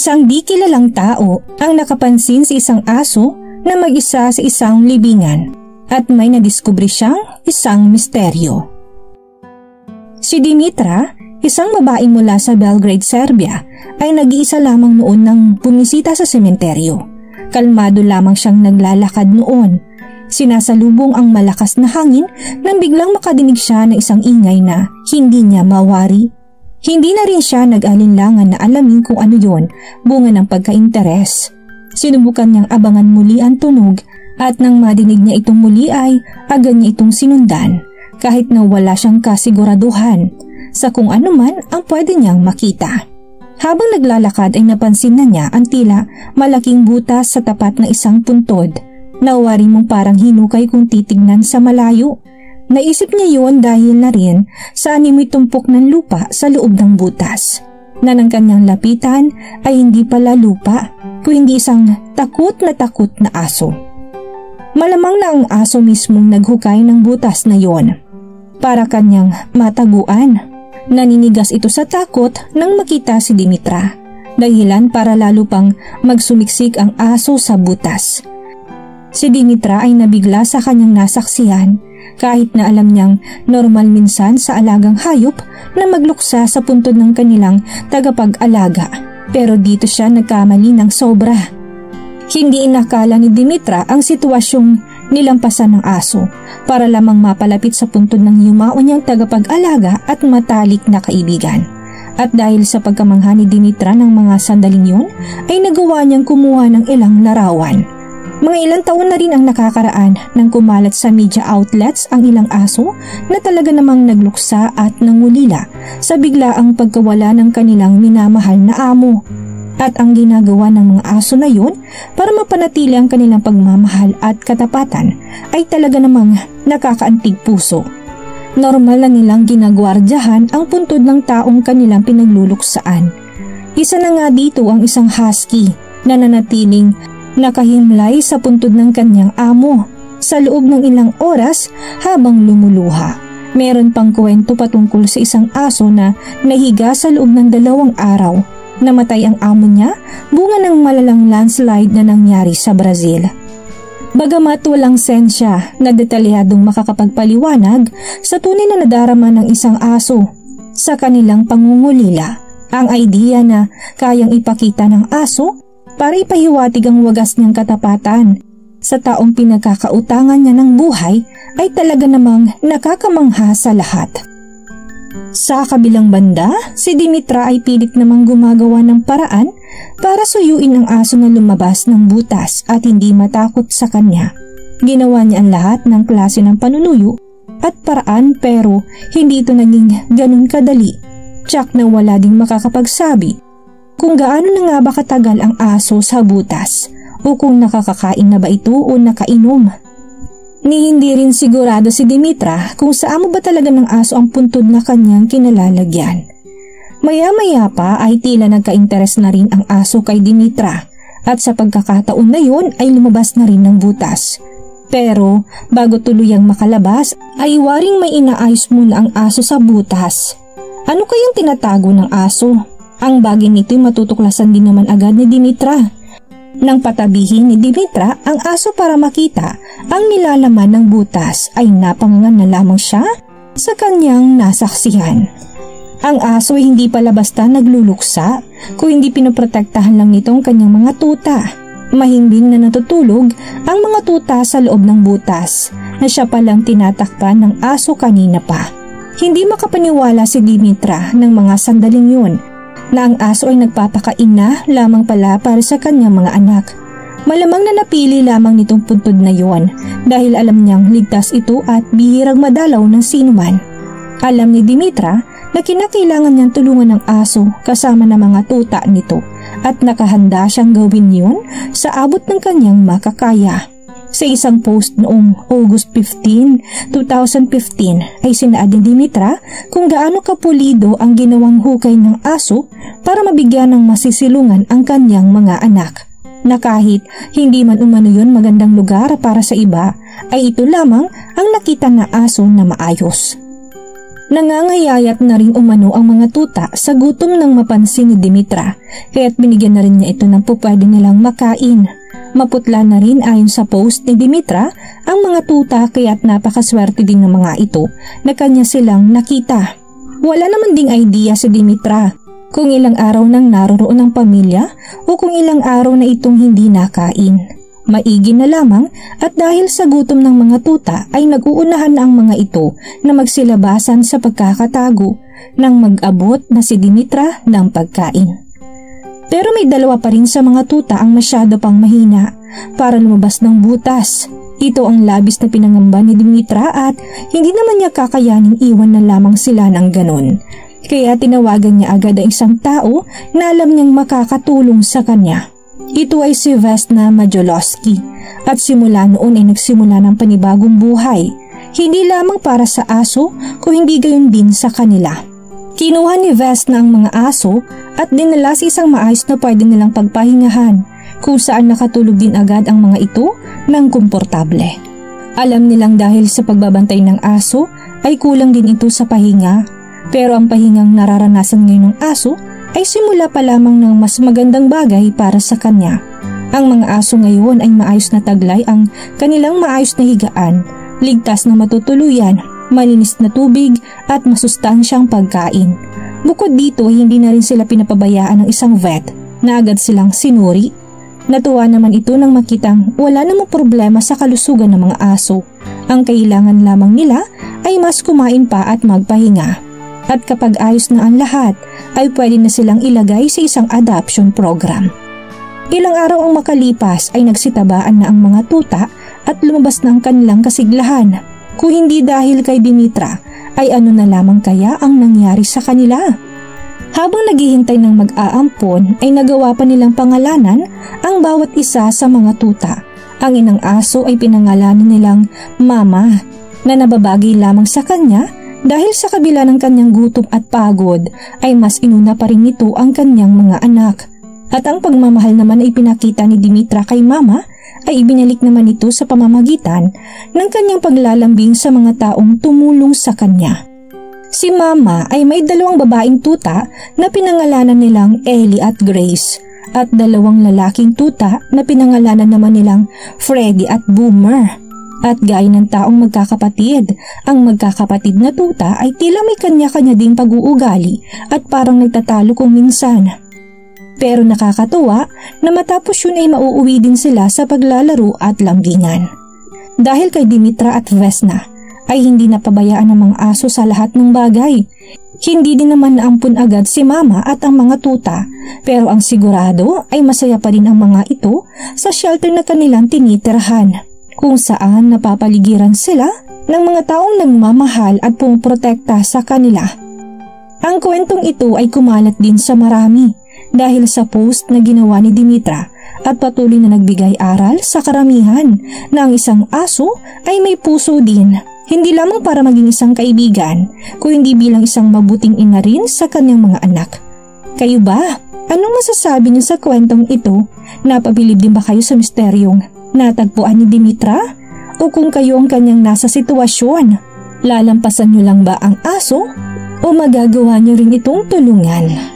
Isang di kilalang tao ang nakapansin sa isang aso na mag-isa sa isang libingan at may nadiskubre siyang isang misteryo. Si Dimitra, isang babae mula sa Belgrade, Serbia, ay nag-iisa lamang noon nang bumisita sa sementeryo. Kalmado lamang siyang naglalakad noon. Sinasalubong ang malakas na hangin nang biglang makadinig siya ng isang ingay na hindi niya mawari. Hindi na rin siya nag-alinlangan na alamin kung ano yon, bunga ng pagka-interes. Sinubukan niyang abangan muli ang tunog at nang madinig niya itong muli ay agad niya itong sinundan kahit na wala siyang kasiguraduhan sa kung ano man ang pwede niyang makita. Habang naglalakad ay napansin na niya ang tila malaking butas sa tapat ng isang puntod na wari mong parang hinukay kung titignan sa malayo. Naisip niya yun dahil na rin sa animoy tumpok ng lupa sa loob ng butas, na ng kanyang lapitan ay hindi pala lupa, kundi isang takot na aso. Malamang na ang aso mismong naghukay ng butas na yon para kanyang mataguan. Naninigas ito sa takot nang makita si Dimitra, dahilan para lalo pang magsumiksik ang aso sa butas. Si Dimitra ay nabigla sa kanyang nasaksihan kahit na alam niyang normal minsan sa alagang hayop na magluksa sa puntod ng kanilang tagapag-alaga, pero dito siya nagkamali ng sobra. Hindi inakala ni Dimitra ang sitwasyong nilampasan ng aso para lamang mapalapit sa puntod ng yumao niyang tagapag-alaga at matalik na kaibigan. At dahil sa pagkamangha ni Dimitra ng mga sandaling yun, ay nagawa niyang kumuha ng ilang larawan. Mga ilang taon na rin ang nakakaraan nang kumalat sa media outlets ang ilang aso na talaga namang nagluksa at nangulila sa biglaang pagkawala ng kanilang minamahal na amo. At ang ginagawa ng mga aso na yun para mapanatili ang kanilang pagmamahal at katapatan ay talaga namang nakakaantig puso. Normal na nilang ginagwardyahan ang puntod ng taong kanilang pinagluluksaan. Isa na nga dito ang isang husky na nanatiling nakahimlay sa puntod ng kanyang amo sa loob ng ilang oras habang lumuluha. Meron pang kwento patungkol sa isang aso na nahiga sa loob ng 2 araw. Namatay ang amo niya bunga ng malalang landslide na nangyari sa Brazil. Bagamat walang sensya na detalyadong makakapagpaliwanag sa tunay na nadarama ng isang aso sa kanilang pangungulila, ang idea na kayang ipakita ng aso para ipahiwatig ang wagas niyang katapatan sa taong pinagkakautangan niya ng buhay ay talaga namang nakakamangha sa lahat. Sa kabilang banda, si Dimitra ay pilit namang gumagawa ng paraan para suyuin ang aso na lumabas ng butas at hindi matakot sa kanya. Ginawa niya ang lahat ng klase ng panunuyo at paraan pero hindi ito naging ganun kadali. Tsak na wala ding makakapagsabi kung gaano na nga ba katagal ang aso sa butas o kung nakakakain na ba ito o nakainom. Ni hindi rin sigurado si Dimitra kung saan mo ba talaga ng aso ang puntod na kanyang kinalalagyan. Maya-maya pa ay tila nagka-interes na rin ang aso kay Dimitra at sa pagkakataon na yun ay lumabas na rin ng butas. Pero bago tuluyang makalabas ay waring may inaayos muna ang aso sa butas. Ano kayang tinatago ng aso? Ang bagay nito'y matutuklasan din naman agad ni Dimitra. Nang patabihin ni Dimitra ang aso para makita ang nilalaman ng butas ay napangangan na lamang siya sa kanyang nasaksihan. Ang aso ay hindi pala basta nagluluksa, kung hindi pinoprotektahan lang nitong kanyang mga tuta. Mahimbing na natutulog ang mga tuta sa loob ng butas na siya palang tinatakpan ng aso kanina pa. Hindi makapaniwala si Dimitra ng mga sandaling yun na ang aso ay nagpapakain na lamang pala para sa kanyang mga anak. Malamang na napili lamang nitong puntod na yon dahil alam niyang ligtas ito at bihirang madalaw ng sinuman. Alam ni Dimitra na kinakailangan niyang tulungan ng aso kasama ng mga tuta nito at nakahanda siyang gawin yon sa abot ng kanyang makakaya. Sa isang post noong August 15, 2015 ay sinaad ni Dimitra kung gaano kapulido ang ginawang hukay ng aso para mabigyan ng masisilungan ang kanyang mga anak. Na kahit hindi man umano yun magandang lugar para sa iba, ay ito lamang ang nakita na aso na maayos. Nangangayayat na rin umano ang mga tuta sa gutom ng mapansin ni Dimitra, kaya't binigyan na rin niya ito ng pupwede nilang makain. Maputla na rin ayon sa post ni Dimitra ang mga tuta, kaya't napakaswerte din ng mga ito na kanya silang nakita. Wala naman ding idea si Dimitra kung ilang araw nang naroroon ang pamilya o kung ilang araw na itong hindi nakain. Maigi na lamang at dahil sa gutom ng mga tuta ay nag-uunahan na ang mga ito na magsilabasan sa pagkakatago nang mag-abot na si Dimitra ng pagkain. Pero may dalawa pa rin sa mga tuta ang masyado pang mahina para lumabas ng butas. Ito ang labis na pinangamba ni Dimitra at hindi naman niya kakayaning iwan na lamang sila ng ganon. Kaya tinawagan niya agad ang isang tao na alam niyang makakatulong sa kanya. Ito ay si Vesna Majolowski at simula noon ay nagsimula ng panibagong buhay. Hindi lamang para sa aso kung hindi gayon din sa kanila. Kinuha ni Vesna ang mga aso at dinala sa isang maayos na pwede nilang pagpahingahan kung saan nakatulog din agad ang mga ito ng komportable. Alam nilang dahil sa pagbabantay ng aso ay kulang din ito sa pahinga, pero ang pahingang nararanasan ngayon ng aso ay simula pa lamang ng mas magandang bagay para sa kanya. Ang mga aso ngayon ay maayos na taglay ang kanilang maayos na higaan, ligtas na matutuluyan, malinis na tubig at masustansyang pagkain. Bukod dito, hindi na rin sila pinapabayaan ng isang vet na agad silang sinuri. Natuwa naman ito nang makitang wala namang problema sa kalusugan ng mga aso. Ang kailangan lamang nila ay mas kumain pa at magpahinga. At kapag ayos na ang lahat, ay pwede na silang ilagay sa isang adoption program. Ilang araw ang makalipas ay nagsitabaan na ang mga tuta at lumabas na ang kanilang kasiglahan. Kung hindi dahil kay Dimitra, ay ano na lamang kaya ang nangyari sa kanila? Habang naghihintay ng mag-aampon ay nagawa pa nilang pangalanan ang bawat isa sa mga tuta. Ang inang aso ay pinangalanan nilang Mama na nababagay lamang sa kanya. Dahil sa kabila ng kanyang gutom at pagod ay mas inuna pa rin nito ang kanyang mga anak. At ang pagmamahal naman ay pinakita ni Dimitra kay Mama ay ibinalik naman ito sa pamamagitan ng kanyang paglalambing sa mga taong tumulong sa kanya. Si Mama ay may dalawang babaeng tuta na pinangalanan nilang Ellie at Grace at dalawang lalaking tuta na pinangalanan naman nilang Freddy at Boomer. At gaya ng taong magkakapatid, ang magkakapatid na tuta ay tila may kanya-kanya ding pag-uugali at parang nagtatalo kung minsan. Pero nakakatuwa na matapos yun ay mauuwi din sila sa paglalaro at lambingan. Dahil kay Dimitra at Vesna ay hindi napabayaan ng mga aso sa lahat ng bagay. Hindi din naman naampun agad si Mama at ang mga tuta, pero ang sigurado ay masaya pa rin ang mga ito sa shelter na kanilang tinitirhan, kung saan napapaligiran sila ng mga taong nagmamahal at pumoprotekta sa kanila. Ang kwentong ito ay kumalat din sa marami dahil sa post na ginawa ni Dimitra at patuloy na nagbigay aral sa karamihan na ang isang aso ay may puso din, hindi lamang para maging isang kaibigan, kundi bilang isang mabuting ina rin sa kanyang mga anak. Kayo ba? Anong masasabi niyo sa kwentong ito? Napabilib din ba kayo sa misteryong natagpuan ni Dimitra? O kung kayo ang kanyang nasa sitwasyon, lalampasan niyo lang ba ang aso o magagawa niyo rin itong tulungan?